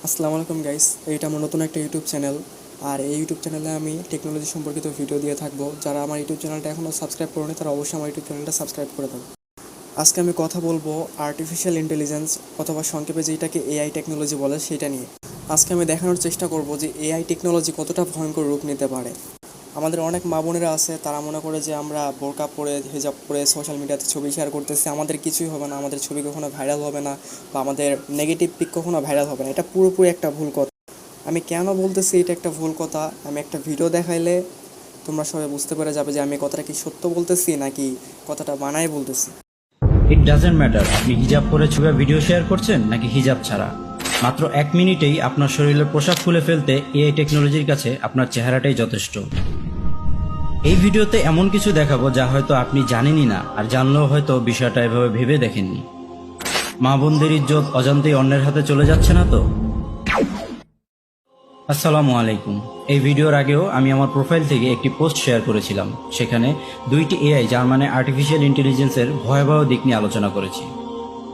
আসসালামু আলাইকুম গাইস, এইটা আমার নতুন একটা ইউটিউব চ্যানেল। আর এই ইউটিউব চ্যানেলে আমি টেকনোলজি সম্পর্কিত ভিডিও দিয়ে থাকবো। যারা আমার ইউটিউব চ্যানেলটা এখনও সাবস্ক্রাইব করেনি তারা অবশ্যই আমার ইউটিউব চ্যানেলটা সাবস্ক্রাইব করে দেবে। আজকে আমি কথা বলবো আর্টিফিশিয়াল ইন্টেলিজেন্স অথবা সংক্ষেপে যেটাকে এআই টেকনোলজি বলে সেটা নিয়ে। আজকে আমি দেখানোর চেষ্টা করব যে এআই টেকনোলজি কতটা ভয়ঙ্কর রূপ নিতে পারে। আমাদের অনেক মা বোনেরা আছে, তারা মনে করে যে আমরা বোরকা পরে হিজাব পরে সোশ্যাল মিডিয়াতে ছবি শেয়ার করতেছি, আমাদের কিছুই হবে না, আমাদের ছবি কখনো ভাইরাল হবে না, বা আমাদের নেগেটিভ পিক কখনো ভাইরাল হবে না। এটা পুরোপুরি একটা ভুল কথা। আমি কেন বলতেছি এটা একটা ভুল কথা, আমি একটা ভিডিও দেখাইলে তোমরা সবাই বুঝতে পেরে যাবে যে আমি কথাটা কি সত্য বলতেছি নাকি কথাটা বানায় বলতেছি। ইট ডাজেন্ট ম্যাটার আপনি হিজাব পরে ছবি বা ভিডিও শেয়ার করছেন নাকি হিজাব ছাড়া। মাত্র 1 মিনিটেই আপনার শরীরের পোশাক খুলে ফেলতে এআই টেকনোলজির কাছে আপনার চেহারাটাই যথেষ্ট। এই ভিডিওতে এমন কিছু দেখাবো যা হয়তো আপনি জানেনই না, আর জানলেও হয়তো বিষয়টা এভাবে ভেবে দেখেননি। মা বোনদের ইজ্জত অজান্তেই অন্যের হাতে চলে যাচ্ছে না তো? আসসালামু আলাইকুম। এই ভিডিওর আগেও আমি আমার প্রোফাইল থেকে একটি পোস্ট শেয়ার করেছিলাম। সেখানে 2টি এআই, যার মানে আর্টিফিশিয়াল ইন্টেলিজেন্সের ভয়াবহ দিক নিয়ে আলোচনা করেছি।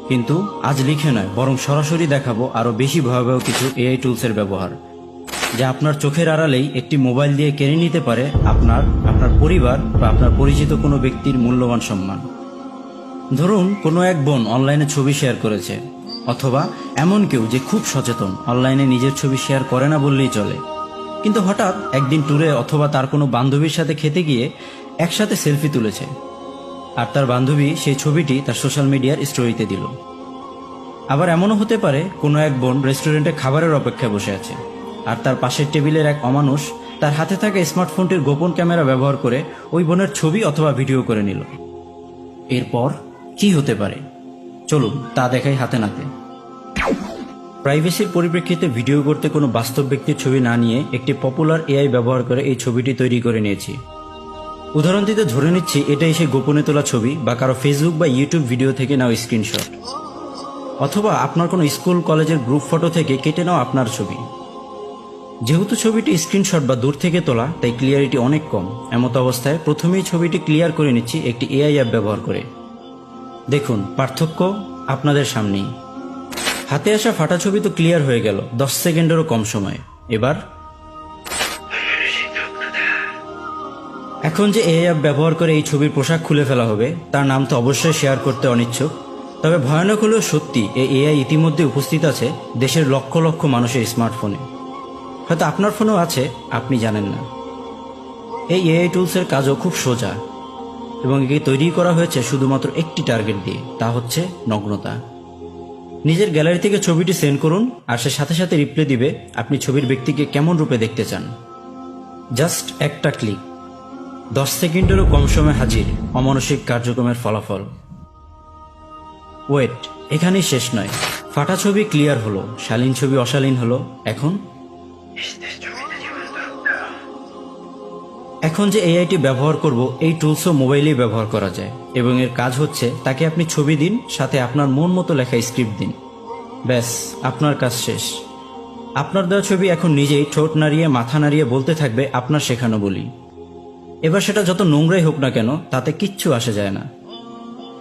কিন্তু আজ লিখে নয়, বরং সরাসরি দেখাবো আরও বেশি ভয়াবহ কিছু এআই টুলসের ব্যবহার, যা আপনার চোখের আড়ালেই একটি মোবাইল দিয়ে কেড়ে নিতে পারে আপনার, আপনার পরিবার বা আপনার পরিচিত কোনো ব্যক্তির মূল্যবান সম্মান। ধরুন কোনো এক বোন অনলাইনে ছবি শেয়ার করেছে, অথবা এমন কেউ যে খুব সচেতন, অনলাইনে নিজের ছবি শেয়ার করে না বললেই চলে, কিন্তু হঠাৎ একদিন ট্যুরে অথবা তার কোনো বান্ধবীর সাথে খেতে গিয়ে একসাথে সেলফি তুলেছে, আর তার বান্ধবী সেই ছবিটি তার সোশ্যাল মিডিয়ার স্টোরিতে দিল। আবার এমনও হতে পারে কোনো এক বোন রেস্টুরেন্টে খাবারের অপেক্ষায় বসে আছে, আর তার পাশের টেবিলের এক অমানুষ তার হাতে থাকা স্মার্টফোনটির গোপন ক্যামেরা ব্যবহার করে ওই বোনের ছবি অথবা ভিডিও করে নিল। এরপর কি হতে পারে চলুন তা দেখাই হাতে নাতে। প্রাইভেসির পরিপ্রেক্ষিতে ভিডিও করতে কোনো বাস্তব ব্যক্তির ছবি না নিয়ে একটি পপুলার এআই ব্যবহার করে এই ছবিটি তৈরি করে নিয়েছি। উদাহরণ দিতে ধরে নিচ্ছি এটাই সেই গোপনে তোলা ছবি বা কারো ফেসবুক বা ইউটিউব ভিডিও থেকে নেওয়া স্ক্রিনশট, অথবা আপনার কোনো স্কুল কলেজের গ্রুপ ফটো থেকে কেটে নেওয়া আপনার ছবি। যেহেতু ছবিটি স্ক্রিনশট বা দূর থেকে তোলা, তাই ক্লিয়ারিটি অনেক কম। এমত অবস্থায় প্রথমেই ছবিটি ক্লিয়ার করে নিচ্ছি একটি এআই অ্যাপ ব্যবহার করে। দেখুন পার্থক্য আপনাদের সামনেই। হাতে আসা ফাটা ছবি তো ক্লিয়ার হয়ে গেল 10 সেকেন্ডেরও কম সময়ে। এবার এখন যে এআই অ্যাপ ব্যবহার করে এই ছবির পোশাক খুলে ফেলা হবে, তার নাম তো অবশ্যই শেয়ার করতে অনিচ্ছুক। তবে ভয়ানক হলেও সত্যি, এই এআই ইতিমধ্যে উপস্থিত আছে দেশের লক্ষ লক্ষ মানুষের স্মার্টফোনে। হয়তো আপনার ফোনেও আছে, আপনি জানেন না। এই এআই টুলসের কাজও খুব সোজা, এবং একে তৈরি করা হয়েছে শুধুমাত্র একটি টার্গেট দিয়ে, তা হচ্ছে নগ্নতা। নিজের গ্যালারি থেকে ছবিটি সেন্ড করুন, আর সে সাথে সাথে রিপ্লাই দিবে আপনি ছবির ব্যক্তিকে কেমন রূপে দেখতে চান। জাস্ট একটা ক্লিক, 10 সেকেন্ডেরও কম সময় হাজির অমানসিক কার্যক্রমের ফলাফল। ওয়েট, এখানেই শেষ নয়। ফাটা ছবি ক্লিয়ার হলো, শালীন ছবি অশালীন হলো। এখন যে এআইটি ব্যবহার করব, এই টুলসও মোবাইলেই ব্যবহার করা যায়, এবং এর কাজ হচ্ছে তাকে আপনি ছবি দিন, সাথে আপনার মন মতো লেখা স্ক্রিপ্ট দিন, ব্যাস আপনার কাজ শেষ। আপনার দেওয়া ছবি এখন নিজেই ঠোঁট নাড়িয়ে মাথা নাড়িয়ে বলতে থাকবে আপনার শেখানো বলি। এবার সেটা যত নোংরাই হোক না কেন, তাতে কিচ্ছু আসে যায় না।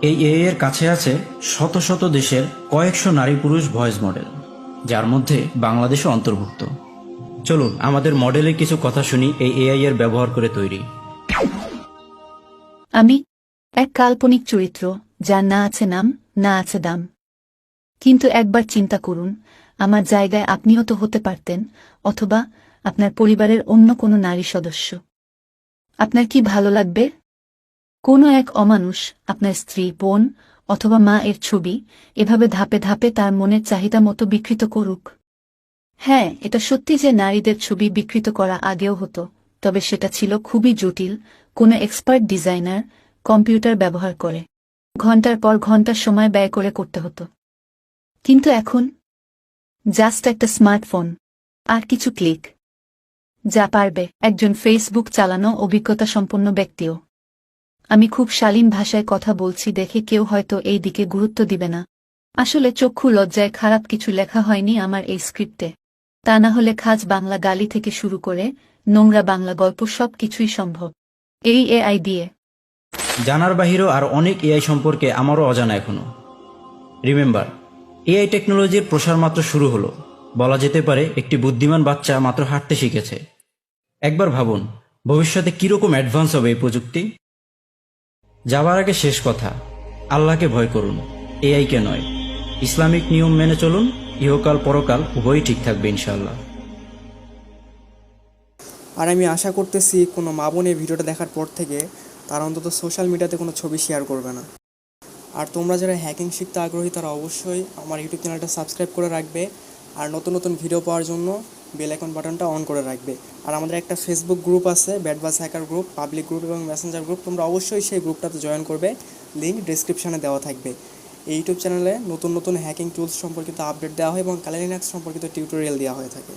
এই এআই এর কাছে আছে শত শত দেশের কয়েকশো নারী পুরুষ ভয়েস মডেল, যার মধ্যে বাংলাদেশও অন্তর্ভুক্ত। চলুন আমাদের মডেলের কিছু কথা শুনি এই এআই এর ব্যবহার করে তৈরি। আমি এক কাল্পনিক চরিত্র, যার না আছে নাম, না আছে দাম। কিন্তু একবার চিন্তা করুন, আমার জায়গায় আপনিও তো হতে পারতেন, অথবা আপনার পরিবারের অন্য কোনো নারী সদস্য। আপনার কি ভালো লাগবে? কোনো এক অমানুষ আপনার স্ত্রী, বোন অথবা মা এর ছবি এভাবে ধাপে ধাপে তার মনের চাহিদা মতো বিকৃত করুক? হ্যাঁ, এটা সত্যি যে নারীদের ছবি বিকৃত করা আগেও হতো, তবে সেটা ছিল খুবই জটিল। কোনো এক্সপার্ট ডিজাইনার কম্পিউটার ব্যবহার করে ঘন্টার পর ঘন্টা সময় ব্যয় করে করতে হতো। কিন্তু এখন জাস্ট একটা স্মার্টফোন আর কিছু ক্লিক, যা পারবে একজন ফেসবুক চালানো অভিজ্ঞতা সম্পন্ন ব্যক্তিও। আমি খুব শালীন ভাষায় কথা বলছি দেখে কেউ হয়তো এই দিকে গুরুত্ব দিবে না। আসলে চক্ষু লজ্জায় খারাপ কিছু লেখা হয়নি আমার এই স্ক্রিপ্টে। তা না হলে খাজ বাংলা গালি থেকে শুরু করে নোংরা বাংলা গল্প সব কিছুই সম্ভব এই এআই দিয়ে। জানার বাহিরেও আর অনেক এআই সম্পর্কে আমারও অজানা এখনো। রিমেম্বার, এআই টেকনোলজির প্রসার মাত্র শুরু হলো। বলা যেতে পারে একটি বুদ্ধিমান বাচ্চা মাত্র হাঁটতে শিখেছে। একবার ভাবুন, ভবিষ্যতে কীরকম অ্যাডভান্স হবে এই প্রযুক্তি। যাবার আগে শেষ কথা, আল্লাহকে ভয় করুন, এআইকে নয়। ইসলামিক নিয়ম মেনে চলুন, ইহকাল পরকাল উভয়ই ঠিক থাকবে ইনশাআল্লাহ। আর আমি আশা করতেছি কোনো মা বোন এই ভিডিওটা দেখার পর থেকে তারা অন্তত সোশ্যাল মিডিয়াতে কোনো ছবি শেয়ার করবে না। আর তোমরা যারা হ্যাকিং শিখতে আগ্রহী তারা অবশ্যই আমার ইউটিউব চ্যানেলটা সাবস্ক্রাইব করে রাখবে, আর নতুন নতুন ভিডিও পাওয়ার জন্য বেল আইকন বাটনটা অন করে রাখবে। আর আমাদের একটা ফেসবুক গ্রুপ আছে, ব্যাডবাস হ্যাকার গ্রুপ, পাবলিক গ্রুপ এবং মেসেঞ্জার গ্রুপ, তোমরা অবশ্যই সেই গ্রুপটাতে জয়েন করবে, লিঙ্ক ডিসক্রিপশানে দেওয়া থাকবে। এই ইউটিউব চ্যানেলে নতুন নতুন হ্যাকিং টুলস সম্পর্কিত আপডেট দেওয়া হয় এবং কালি লিনাক্স সম্পর্কিত টিউটোরিয়াল দেওয়া হয়ে থাকে।